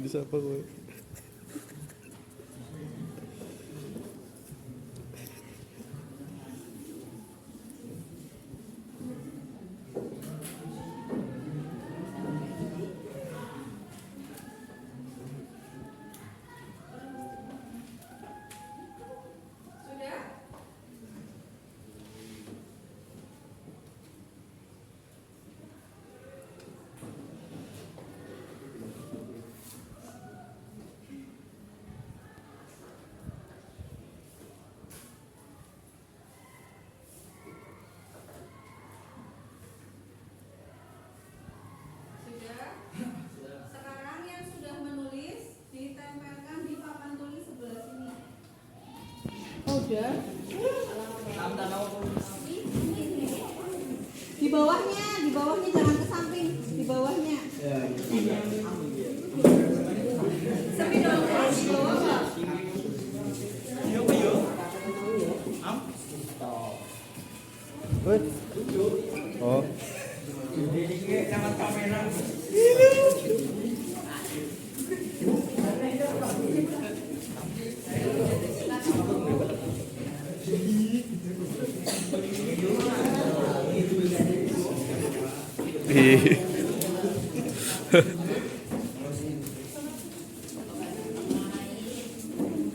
Bisa apa gue? Udah. Di bawahnya jangan ke samping, di bawahnya. Sepi dong, di bawah Pak. Oh.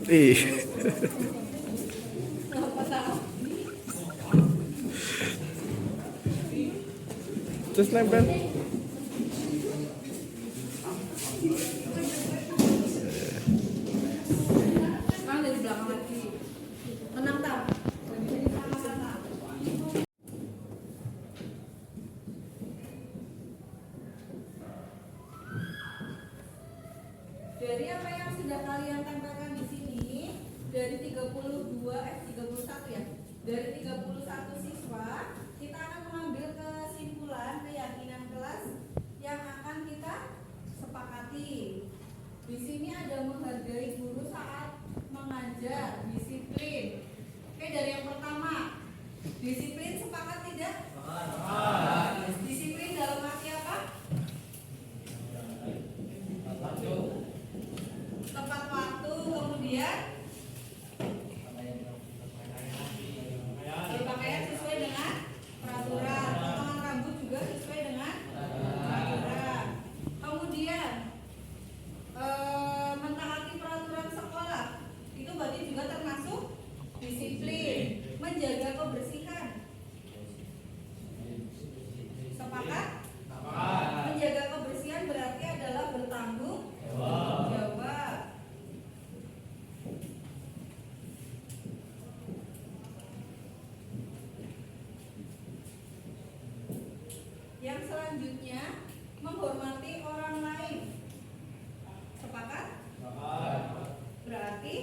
Ih. Terus nempel. Sekarang dari belakang lagi. Tenang, Tam. Dari apa yang sudah kalian tempelkan di sini, dari 31 ya. Dari 31 siswa, kita akan mengambil kesimpulan keyakinan kelas yang akan kita sepakati. Di sini ada menghargai guru saat mengajar, disiplin. Oke, dari yang pertama, disiplin sepakat tidak? Disiplin dalam arti apa? Tepat waktu, kemudian berpakaian sesuai dengan peraturan, potongan rambut juga sesuai dengan peraturan. Kemudian mentaati peraturan sekolah, itu berarti juga termasuk disiplin. Menjaga kebersihan, sepakat? Menjaga kebersihan berarti adalah bertanggung jawab. Yang selanjutnya, menghormati orang lain. Sepakat? Berarti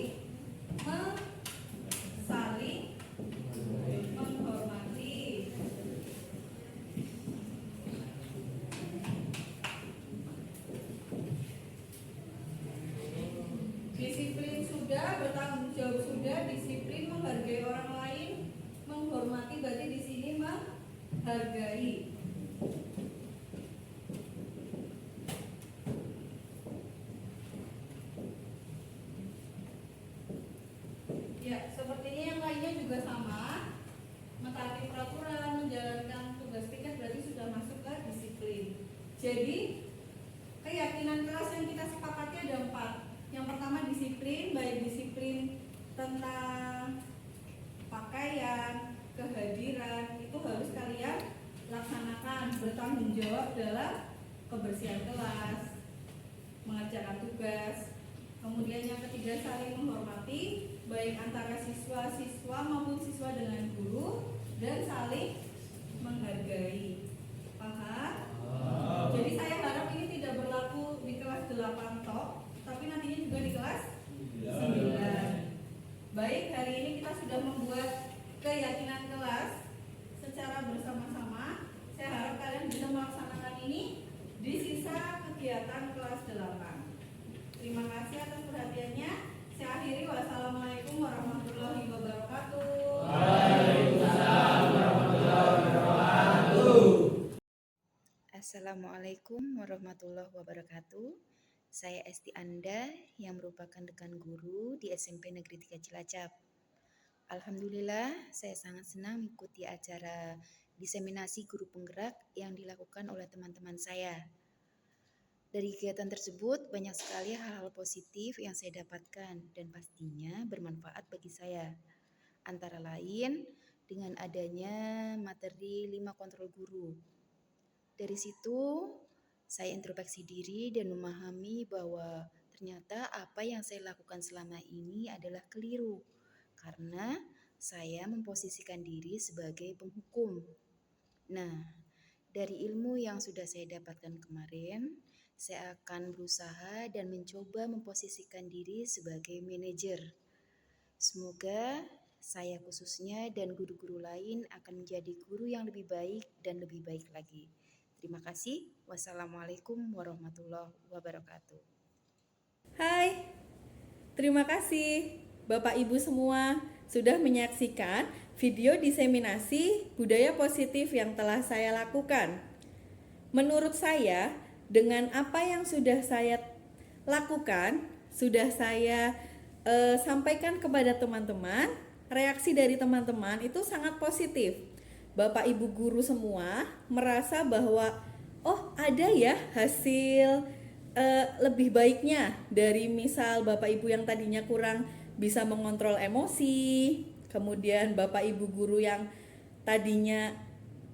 saling menghormati. Disiplin sudah, bertanggung jawab sudah, disiplin, menghargai orang lain, menghormati berarti di sini menghargai. Ya, sepertinya yang lainnya juga sama. Mentaati peraturan, menjalankan tugas piket berarti sudah masuk ke disiplin. Jadi, keyakinan kelas yang kita sepakati ada 4. Yang pertama disiplin, baik disiplin tentang pakaian, kehadiran, itu harus kalian laksanakan. Bertanggung jawab dalam kebersihan kelas, mengerjakan tugas. Kemudian yang ketiga, saling menghormati, baik antara siswa-siswa maupun siswa dengan guru, dan saling menghargai. Paham? Jadi saya harap ini tidak berlaku di kelas 8 tok, tapi nantinya juga di kelas 9. Baik, hari ini kita sudah membuat keyakinan kelas secara bersama-sama. Saya harap kalian bisa melaksanakan ini di sisa kegiatan kelas 8. Terima kasih atas perhatiannya. Saya akhiri. Wassalamualaikum warahmatullahi wabarakatuh. Waalaikumsalam warahmatullahi wabarakatuh. Assalamualaikum warahmatullahi wabarakatuh. Saya Esti Anda yang merupakan dekan guru di SMP Negeri 3 Cilacap. Alhamdulillah, saya sangat senang mengikuti acara diseminasi guru penggerak yang dilakukan oleh teman-teman saya. Dari kegiatan tersebut banyak sekali hal-hal positif yang saya dapatkan dan pastinya bermanfaat bagi saya. Antara lain dengan adanya materi 5 kontrol guru. Dari situ saya introspeksi diri dan memahami bahwa ternyata apa yang saya lakukan selama ini adalah keliru karena saya memposisikan diri sebagai penghukum. Nah, dari ilmu yang sudah saya dapatkan kemarin, saya akan berusaha dan mencoba memposisikan diri sebagai manajer. Semoga saya khususnya dan guru-guru lain akan menjadi guru yang lebih baik dan lebih baik lagi. Terima kasih. Wassalamualaikum warahmatullahi wabarakatuh. Hai, terima kasih Bapak Ibu semua sudah menyaksikan video diseminasi budaya positif yang telah saya lakukan. Menurut saya, dengan apa yang sudah saya lakukan, sudah saya sampaikan kepada teman-teman, reaksi dari teman-teman itu sangat positif. Bapak Ibu guru semua merasa bahwa oh ada ya hasil lebih baiknya dari misal Bapak Ibu yang tadinya kurang bisa mengontrol emosi, kemudian Bapak Ibu guru yang tadinya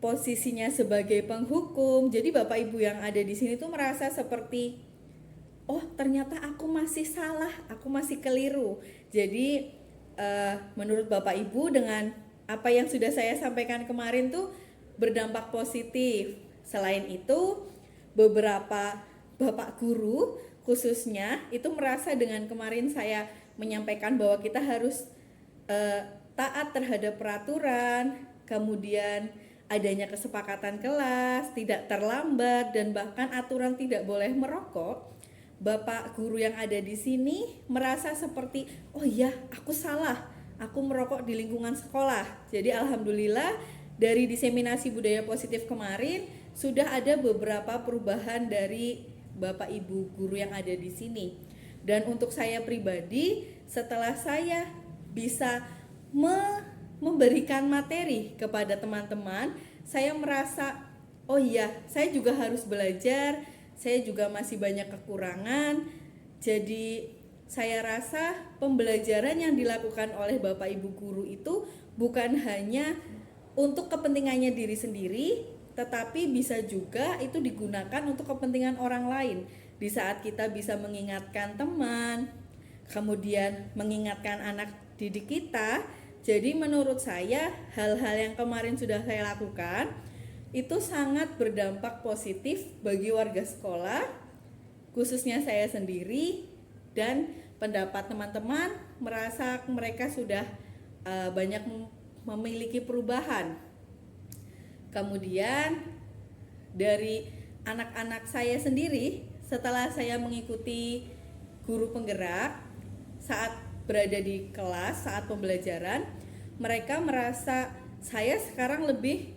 posisinya sebagai penghukum. Jadi Bapak Ibu yang ada di sini tuh merasa seperti, oh ternyata aku masih salah, aku masih keliru. Jadi menurut Bapak Ibu dengan apa yang sudah saya sampaikan kemarin tuh berdampak positif. Selain itu, beberapa Bapak guru khususnya itu merasa dengan kemarin saya menyampaikan bahwa kita harus taat terhadap peraturan, kemudian adanya kesepakatan kelas, tidak terlambat, dan bahkan aturan tidak boleh merokok. Bapak guru yang ada di sini merasa seperti, oh iya aku salah, aku merokok di lingkungan sekolah. Jadi alhamdulillah dari diseminasi budaya positif kemarin sudah ada beberapa perubahan dari Bapak Ibu guru yang ada di sini. Dan untuk saya pribadi, setelah saya bisa memberikan materi kepada teman-teman, saya merasa, oh iya, saya juga harus belajar, saya juga masih banyak kekurangan. Jadi saya rasa pembelajaran yang dilakukan oleh Bapak Ibu guru itu bukan hanya untuk kepentingannya diri sendiri, tetapi bisa juga itu digunakan untuk kepentingan orang lain. Di saat kita bisa mengingatkan teman, kemudian mengingatkan anak didik kita. Jadi menurut saya hal-hal yang kemarin sudah saya lakukan itu sangat berdampak positif bagi warga sekolah, khususnya saya sendiri, dan pendapat teman-teman merasa mereka sudah banyak memiliki perubahan. Kemudian dari anak-anak saya sendiri, setelah saya mengikuti guru penggerak saat berada di kelas, saat pembelajaran, mereka merasa saya sekarang lebih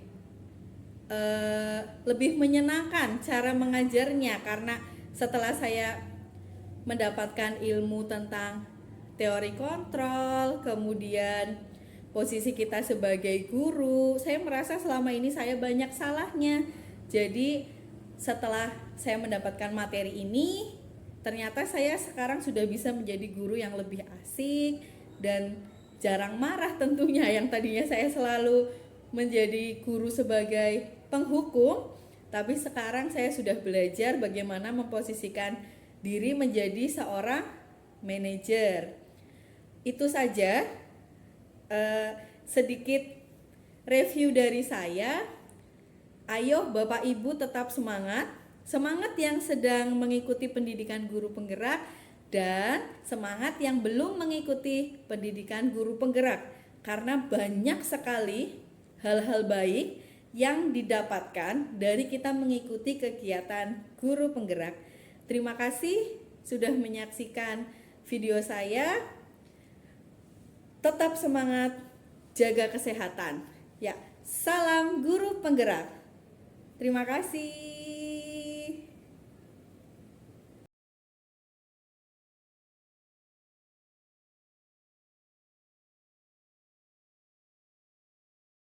menyenangkan cara mengajarnya, karena setelah saya mendapatkan ilmu tentang teori kontrol, kemudian posisi kita sebagai guru, saya merasa selama ini saya banyak salahnya. Jadi setelah saya mendapatkan materi ini, ternyata saya sekarang sudah bisa menjadi guru yang lebih asik dan jarang marah tentunya. Yang tadinya saya selalu menjadi guru sebagai penghukum, tapi sekarang saya sudah belajar bagaimana memposisikan diri menjadi seorang manajer. Itu saja sedikit review dari saya. Ayo Bapak Ibu tetap semangat. Semangat yang sedang mengikuti pendidikan guru penggerak dan semangat yang belum mengikuti pendidikan guru penggerak, karena banyak sekali hal-hal baik yang didapatkan dari kita mengikuti kegiatan guru penggerak. Terima kasih sudah menyaksikan video saya. Tetap semangat, jaga kesehatan. Ya, salam guru penggerak. Terima kasih.